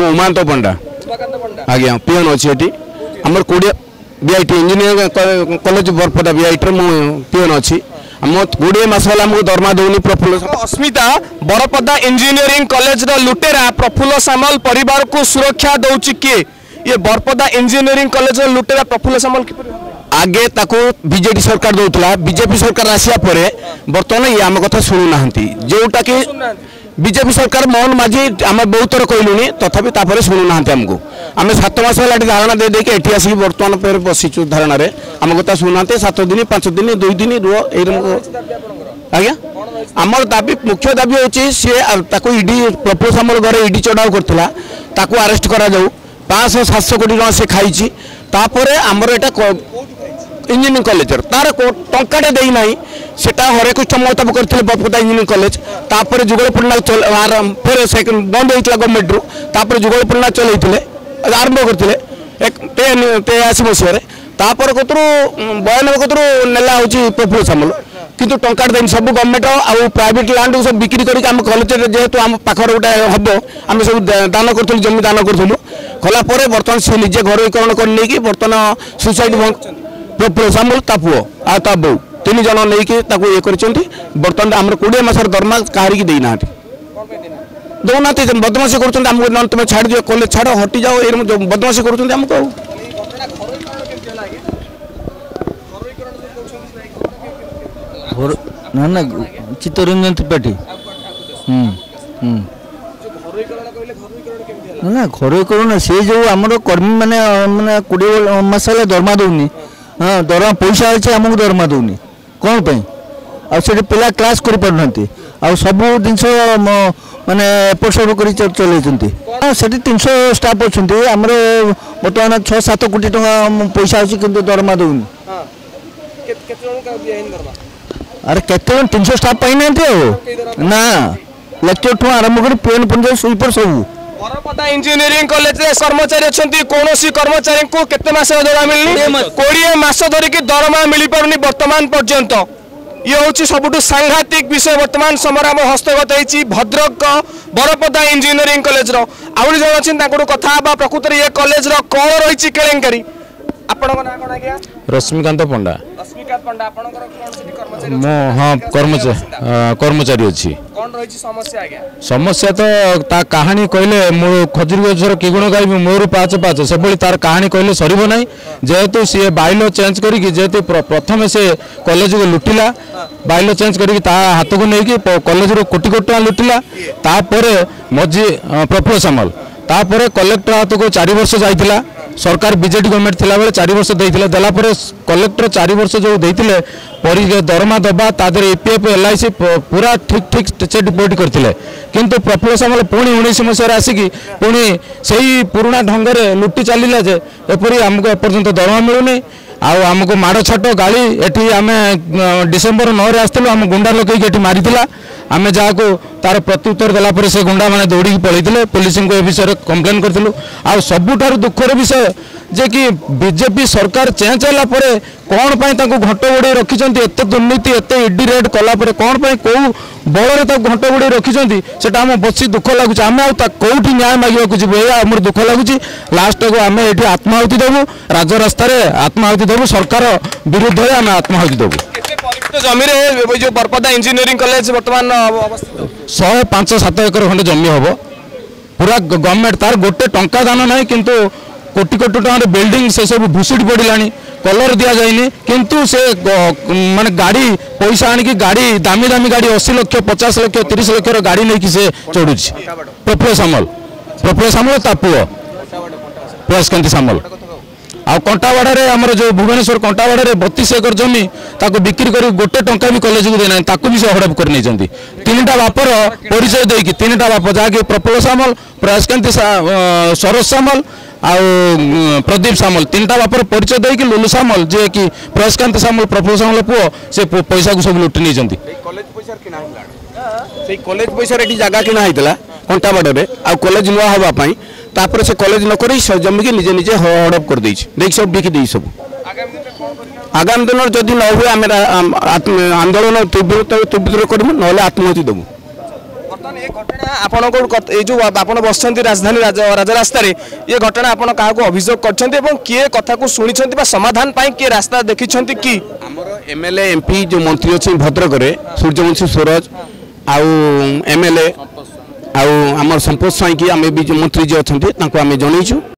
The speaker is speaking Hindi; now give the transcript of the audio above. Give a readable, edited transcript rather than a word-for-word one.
उमाकांत पंडा आज्ञा पीएन अच्छी ये आम 20 BIT engineering college Baripada BIT पीएन अच्छी आम 20 मास है आमको दरमा दौनी प्रफुल्ल अस्मिता बरपदा इंजीनियरिंग कॉलेज लुटेरा प्रफुल्ल सामल परिवार को सुरक्षा दौची किए ये बरपदा इंजीनियरिंग कॉलेज लुटेरा प्रफुल्ल सामल आगे ताको बीजेडी सरकार दौला बीजेपी सरकार आसिया परे बर्तमान ये आम कथा शुणुना जोटा कि बीजेपी सरकार मोहन माझी आम बहुत थर कहलुनी तथापि तापर शुणुना आमको आम 7 मास है धारणा दे देके एठी आसिक बर्तमान पर बसीचु धारणा आम कथा शुणुना 7 दिन 5 दिन 2 दिन रुह आज्ञा आमर दाबी मुख्य दाबी होची सी इडी प्रफुल्ल सामल घर इडी चढ़ाऊ करथिला ताको अरेस्ट करा जाऊ 500-700 कोटी टका से खाई तापर आमर एटा इंजीनियरिंग कॉलेज तार टंकाटे दे ना सेटा हरेकृष्ण महताब करते बरपदा इंजीनियरिंग कॉलेज तापर जुगल पट्टनायक फिर बंद होता गवर्नमेंट रु तापर जुगल पट्टनायक चलते आरंभ करते 83 मसीह तापर कतरू 92 कतरू नेला हूँ प्रफुल्ल सामल किंतु टंका देनी सब गवर्नमेंट आउ प्राइवेट लैंड सब बिक्री करके आम कॉलेज जेहेतु आम पाखर गोटे हम आम सब दान करूँ जमी दान करूँ कला बर्तमान से निजे घरोकरण कर बर्तमान सुसाइड प्रफुल्ल सामल ता पुओ आ ता बो 3 जन नहीं ये बर्तमान आम 20 मास दरमा कहारी देना दौना बदमाशी कर तुम छाड़ दियो कॉलेज छाड़ हटि जाओ ये बदमाशी करमको ना ना चित्तरंजन त्रिपाठी ना घरोकरण से जो आमर कर्मी मैंने मैंने 20 मास दरमा दौनी हाँ दरमा पैसा अच्छे आमको दरमा दौनी कौन पे आठ पिला क्लास कर सब जिन माने एपट सब कर चलते 300 स्टाफ अच्छा आमर बर्तमान 6-7 कोटी टका पैसा अच्छी कि दरमा दौनी अरे केते 300 स्टाफ पाई ना लेक्चर ठू आरंभ कर पेन पंचायत स्वीपर सब बरपदा इंजीनियरिंग कॉलेज कर्मचारी अच्छा कौन कर्मचारी को केते मास दरमा मिलनी 20 मास धरिकी दरमा मिल पारनी वर्तमान पर्यंत ये हूँ सबुठ सांघातिक विषय वर्तमान समय हस्तगत होती भद्रक बरपदा इंजीनियरिंग कॉलेज आउरी जन अच्छी कथा प्रकृत ये कॉलेज कौन रही केलेंकारी रश्मिकांत पंडा हाँ कर्मचारी अच्छी समस्या तो ता कहानी कहले मो खजुरी गजर कि गुण गायबी मोर 5 से भली तार कहानी कहले सरब ना जेहेतु सी बाइल चेंज करें प्रथम से कॉलेज को लुटिला बाइल चेंज कर हाथ को लेकिन कॉलेज रो कोटी कोटी टका लुटिला तापर मझी प्रफुल्ल सामल तापर कलेक्टर हाथ को 4 वर्ष जाइतिला सरकार बीजेडी गवर्नमेंट थिला बेले 4 वर्ष देइतिले देला पर कलेक्टर 4 वर्ष जो देइतिले परि दरमा दबा तादर एपीएफ एलआईसी पूरा ठीक से डिपोजिट करथिले किंतु प्रफुल्ल सामल पुणी 19 मसीह आसिकी पुणी सही पुराना ढंग से लुटि चलिला जे एपरी हमको एपर्यंत दरमा मिलुनी आमको माड़ छाट गाड़ी एटी आम डिसेम्बर 9 रे आसलु आम गुंडा लगे ये मारी आम जहाँ को तार प्रत्युत्तर देला से गुंडा मैंने दौड़ी पलैते पुलिस को ए विषय कंप्लेन करूँ आ सबुठार दुखर विषय जे कि बीजेपी सरकार चेंज होला परे कौन पाई ताको घंट गोड़े रखिछंती एते दुर्नीति एते इडी रेड कला परे कौन पाई को बଳରେ ताको घंट गोड़े रखिछंती सेटा हम बसी दुख लागुछ आमे आ कोठी न्याय मागिया को जिबो ए हमर दुख लागुछ लास्ट को आमे एठी आत्माहुति देबो राज रास्ता रे आत्माहुति देबो सरकार विरुद्ध रे आमे आत्माहुति देबो जमी रे जो बरपदा इंजीनियरिंग कॉलेज वर्तमान 105-7 एकर खंड जमी हम पूरा गवर्नमेंट तार गोटे टंका दान ना किंतु कोटी कोटी टकर बिल्डिंग से सब भूसुड़ी पड़ानी कलर दि जाए किंतु से माने गाड़ी पैसा आनिकी गाड़ी दामी दामी गाड़ी 80 लाख 50 लाख 30 लाख गाड़ी नहीं से चढ़ू प्रफुल्ल सामल ता पुओ प्रकाशकांति सामल आ कंटावाड़ा आमर जो भुवनेश्वर कंटावाड़ा 32 एकर जमी ताको बिक्री कर गोटे टंका भी कॉलेज को देना ताको भी से हड़प कर नहीं 3टा बापर परिचय देकी 3टा बाप जहाँकि प्रफुल्ल सामल प्रकाशकांति सरोज सामल आउ प्रदीप सामल 3टा बापर परिचय देकी लुलु सामल जे कि प्रकाशकांति सामल प्रफुल्ल सामल पुओ से पैसा को सब लुटि नहीं कॉलेज पैसा जगह किना होता कंटावाड़ा आ कॉलेज नुआ हाँपाई तापर से कॉलेज न करी जमी की निजे निजे हड़प कर देख सब बिकी दे सब आगामी दिन जदि न हुए आम आंदोलन तीव्र करूँ ना आत्महति देवु ବର୍ତ୍ତମାନ ଏ ଘଟଣା ଆପଣଙ୍କ ଏ ଯେଉଁ ଆପଣ ବସିଛନ୍ତି ରାଜଧାନୀ ରାଜରାସ୍ତାରେ ଏ ଘଟଣା ଆପଣ କାହାକୁ ଅଭିଯୋଗ କରିଛନ୍ତି ଏବଂ କିଏ କଥାକୁ ଶୁଣିଛନ୍ତି ବା ସମାଧାନ ପାଇଁ କିଏ ରାସ୍ତା ଦେଖିଛନ୍ତି କି ଆମର ଏମଏଲଏ ଏମପି ଯେଉଁ ମନ୍ତ୍ରୀ ଅଛନ୍ତି ଭଦ୍ରକରେ ସୂର୍ଯ୍ୟବଂଶୀ ସ୍ୱରାଜ ଆଉ ଏମଏଲଏ ଆଉ ଆମର ସମ୍ପୋଷ ସ୍ୱାଇଁ କି ଆମେ ବି ଯେଉଁ ମନ୍ତ୍ରୀ ଯିଏ ଅଛନ୍ତି ତାଙ୍କୁ ଆମେ ଜଣେଇଛୁ।